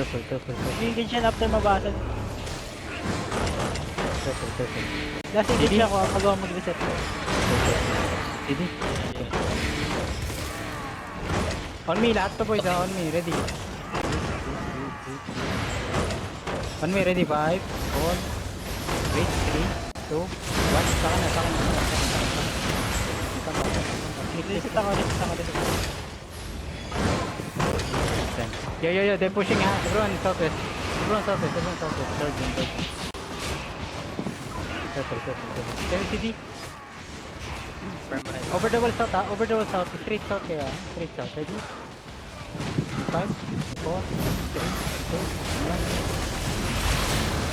Engage yan after mabasag. Careful. Last engage ako pag ako mag-reset. Ready? On me, lahat to boys on me, ready. On me, ready, 5, 4, 3, 2, 1, saka na. Reset ako. Yo, they're pushing ha, everyone southwest. Third one. Careful. CD. Over the wall south, straight south kaya, ready? 5, 4, 3, 2, 1.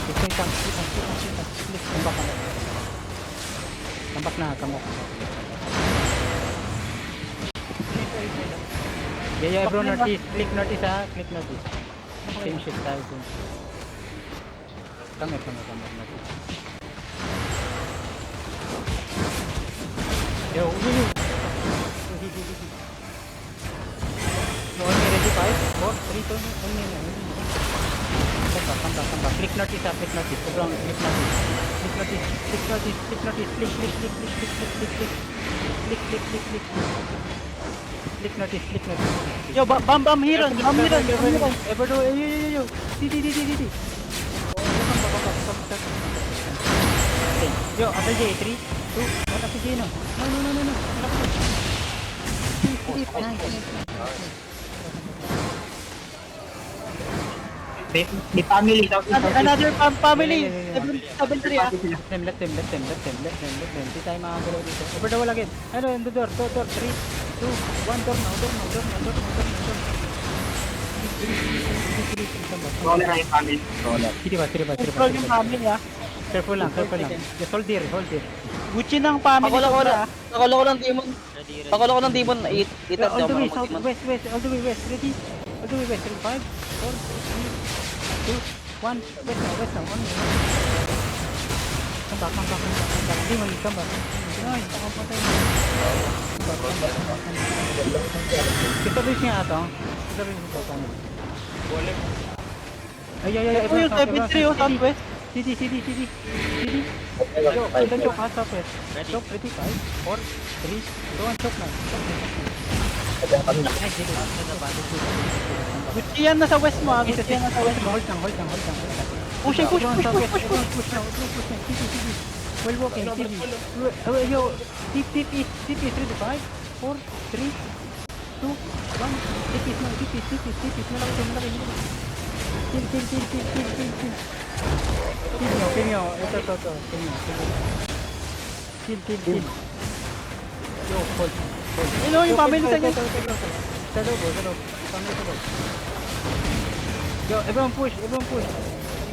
Stay calm. Please, come back na. Yeah, everyone northeast, click northeast. Same shit tayo dun. Come here, northeast. Yo, ready, 5, 4, 3, 2, 1, Come back. Click northeast. Everyone, click northeast. Click northeast. Yo, bam Hiron. Ever do, yo. D. Yo, after J, 3, 2, 1, after J, no. May family. Another family. 7-3 ah. Let them. Hindi tayo makagalaw dito. Over the wall again. Ano, in the door. 3, 2, 1, door now. Roller na yung family. Roller. Sige ba? Control yung family ah. Careful lang. Just hold here. Gucci ng family. Pakalo ko ng demon. Itat All daw. the way, south, west. All the way west. Ready? All the way west. 5, 4, 3, 2, 1. West now. On me. Come back. Demon, come back. Ay, nakapatay. Establish niya ito. Ay. Ito yung 7-3 oh, southwest. CD. Yo, then choke ha, southwest. Choke, ready, 5, 4, 3, 2, 1, choke na. Gucci yan nasa west mo ah. Gucci yan nasa west mo. Hold lang. Push. CD. Well walking, CD. Yo, deep east, ready, 5, 4, 3, 2, 1. Deep east. Malaki. Kill. Kill nyo. Ito. Kill. Yo, hold. Ano yung family sa inyo? Sa loob. Family sa loob. Yo, everyone push.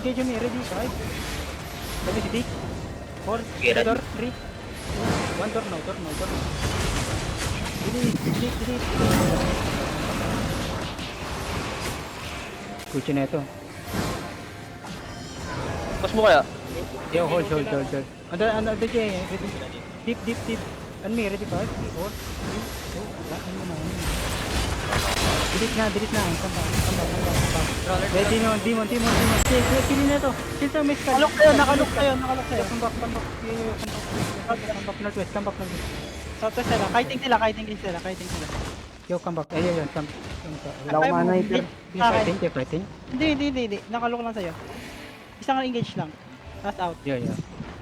Engage me, ready, 5. Ready, 4, door, 3, 2, 1, door now. Delete. Kuchi na ito. Pas mo kaya? Yo, hold. Ano, ready. Deep. On me, ready, 5, 4, 3, 2, 1. Delete na. Come back. Ready no, Demon. Kill na ito. Kill to, miss ka. Nakalok kayo. Come back. Come back northwest. Southwest sila. Kiting sila. Yo, come back. Ayun, come. Wala akong mana ito. Fighting. Hindi. Nakalok lang sa'yo. Isang engage lang. Last out. Yo.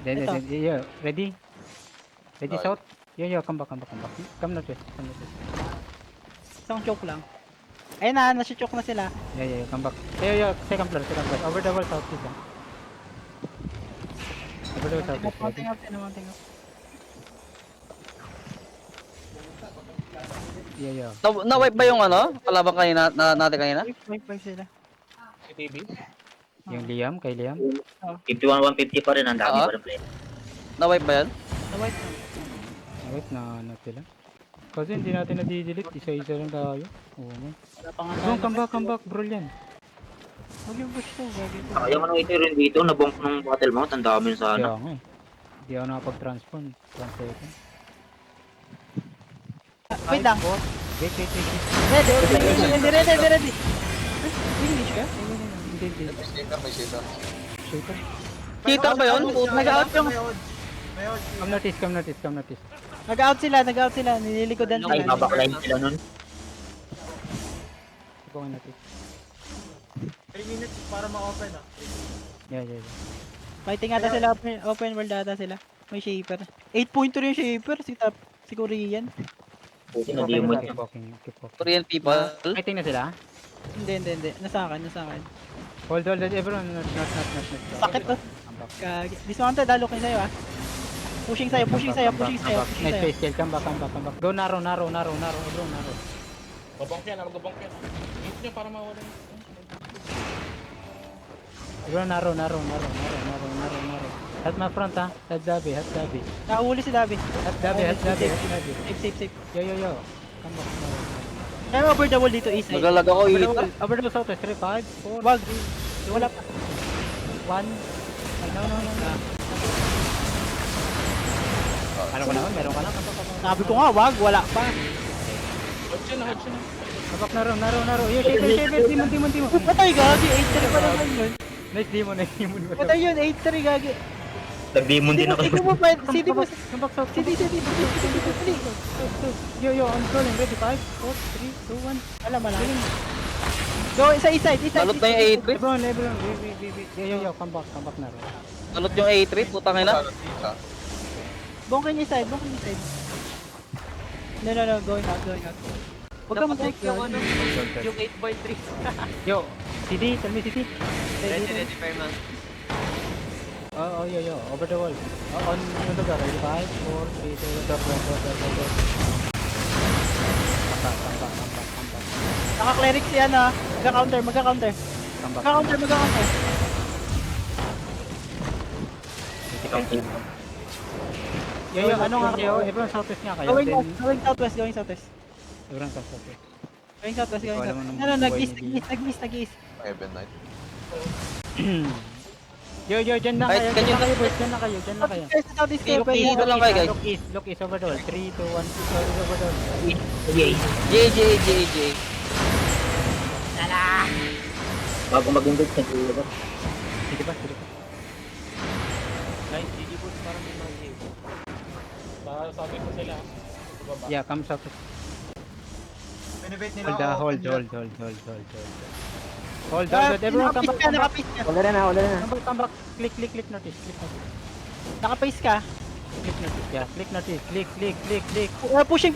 Then, Ito. yo, ready? Ready, south? Yo, come back. Come northwest. Isang choke lang. Ayun na, nasi-choke na sila. Yeah, come back. Yo, second floor. Over the wall south, please. Over the wall south, please. Mounting up. Yeah. Na-wipe ba yung kalaban kanina, natin kanina? Wipe sila. Yung Liam, kay Liam. 51-150 pa rin. Ang dami Oo. pa rin play. Na-wipe ba yan? Na-wipe na. Wait na sila. Kasi hindi natin na-delete, isa-isa lang tayo. Oo man. Wala pa nga Bro, tayo. come back, bro yan. Huwag yung push to. Yung ito rin dito. Nabomb ng battle mount. Ang dami sa Kaya nga eh. Hindi ako nakapag-transform. Transfer ko. Wait lang. Wait. Ready. English ka? Shaper. Kita ba yun? Nag-out yung... Come notice. Nag-out sila. Nililikodan Ay, sila. babaklayin sila nun. Subukan natin. 3 minutes para ma-open ah. Yeah. Fighting ata sila, open world ata sila. May shaper. 8.3 yung shaper, si Korean. Buti Keep na di walking, mo. keep walking. Korean people. Fighting na sila? Hindi. Nasa akin. Hold, everyone. Not. Sakit to. Kagi. Dismounted, look sa'yo ah. Pushing sa'yo. Nice face kill. Come back. Go narrow. Everyone narrow. Babonk yan, magbabonk yan. Hit nyo para mawala yun. Everyone narrow. At my front ha. At Dabi. Nakahuli si Dabi. At Dabi. Safe. Yo. Come back. Kaya over the wall dito, east side. Magalag ako hitter. Over the south. 3, 5, 4, Wag. Wala pa. 1. No. Ano ka naman? Meron ka lang. Sabi ko nga, wag. Wala pa. Hot siya na. Kabak narrow. Yo, shaper. Demon. Patay, gagi. 8-3 pa naman yun. Nice demon. Patay yun, 8-3, gagi. Nag-demon din ako. Sino mo pa? CD mo. Come back south. CD. Yo, I'm calling. Ready? 5, 4, 3, 2, 1. Alam. Go, sa east side. Balot na yung A3. Lebron. Wait. Yo, come back narrow. Balot yung A3. Putang ina. Bongkin east side. No. Going out. Huwag ka mag-take yung ano. Yung 8x3. Yo, CD. Tell me CD. Ready, Fairman. Oh, yo. Over the wall. On the door. Ready? 5, 4, 3, 2, door. Come back. Naka-cleric si ano. Magka-counter. Come back. Magka-counter. Yo, ano nga kayo? Everyone southwest nga kayo. Going southwest. Everyone southwest. Going southwest. Wala mo nang No, buhay nag-east. Heaven Knight. Yo, dyan na Kahit kayo. ganyan Dyan na kayo. Southeast kayo. Dito lang kayo, guys. Look east over the wall. 3, 2, 1. Over the wall. JJ. Bago mag-indot sa dulo ba? Sige ba? Guys, hindi po parang may mag-hit. Baka sabi ko sila. Baba. Yeah, come southwest. Innovate Hold. Everyone come back. Naka-pace ka. Wala na. Come back. Click notice. Naka-pace ka. Click notice. Yeah, click notice. Click. Pushing.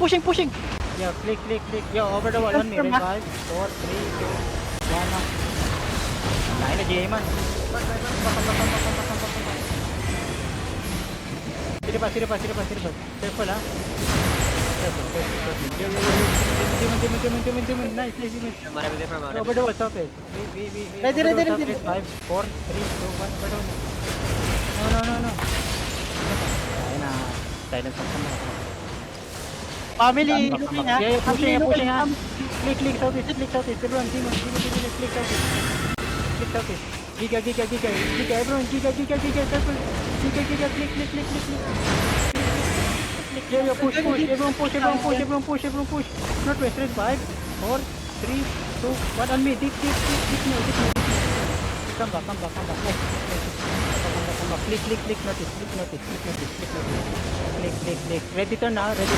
Yeah, click. Yo, over the wall. 1 minute. 5, 4, 3, 2, 1. Nahin na GA man. Sino pa. Careful ha. Demon. Nice. Marami din from Over the wall, southwest. Ready. 5, 4, 3, 2, 1. Over the wall. No. Ayun na. Silence ang sama. Family. Yeah, pushing ha. Click southeast. Everyone, demon. Click southeast. Giga. Everyone, giga. Careful. Giga. Click. Yo, push. Everyone push. Northwest, 5, 4, 3, 2, 1 on me. Deep. Come back. Nice. Come back. Click notice. Click. Ready turn now. Ready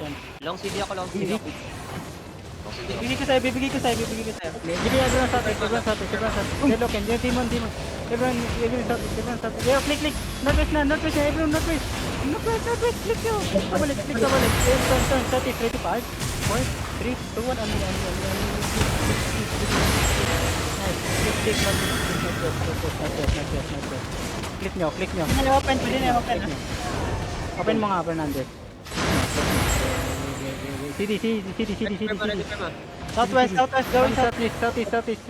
turn. Long CD ako, long CD ako. Bibigay ko sa'yo. Give everyone southwest. Hello, Ken. Demon. Everyone southwest. Yeah, click. Northwest na. Everyone northwest. Click nyo. Kabalik. Turn. Southeast. Ready? 5, 4, 3, 2, 1. On me. Nice. Click. Northwest. Click nyo. Pwede na open. Open mo nga, Fernandez. CD. Southwest. Going south. Southeast.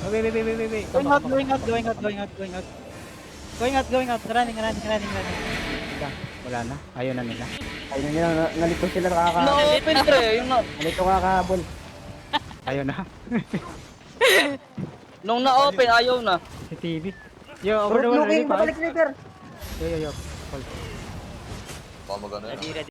Wait. Going out. Running. Wala na. Ayaw na nila. Nalito sila Na-open pre. Yung na. nalito kakabol. Ayaw na. Nung na-open, ayaw na. Si TV. Yo, over the wall. Ready? Babalik later. Yo. Hold. Baka magano yan. Ready.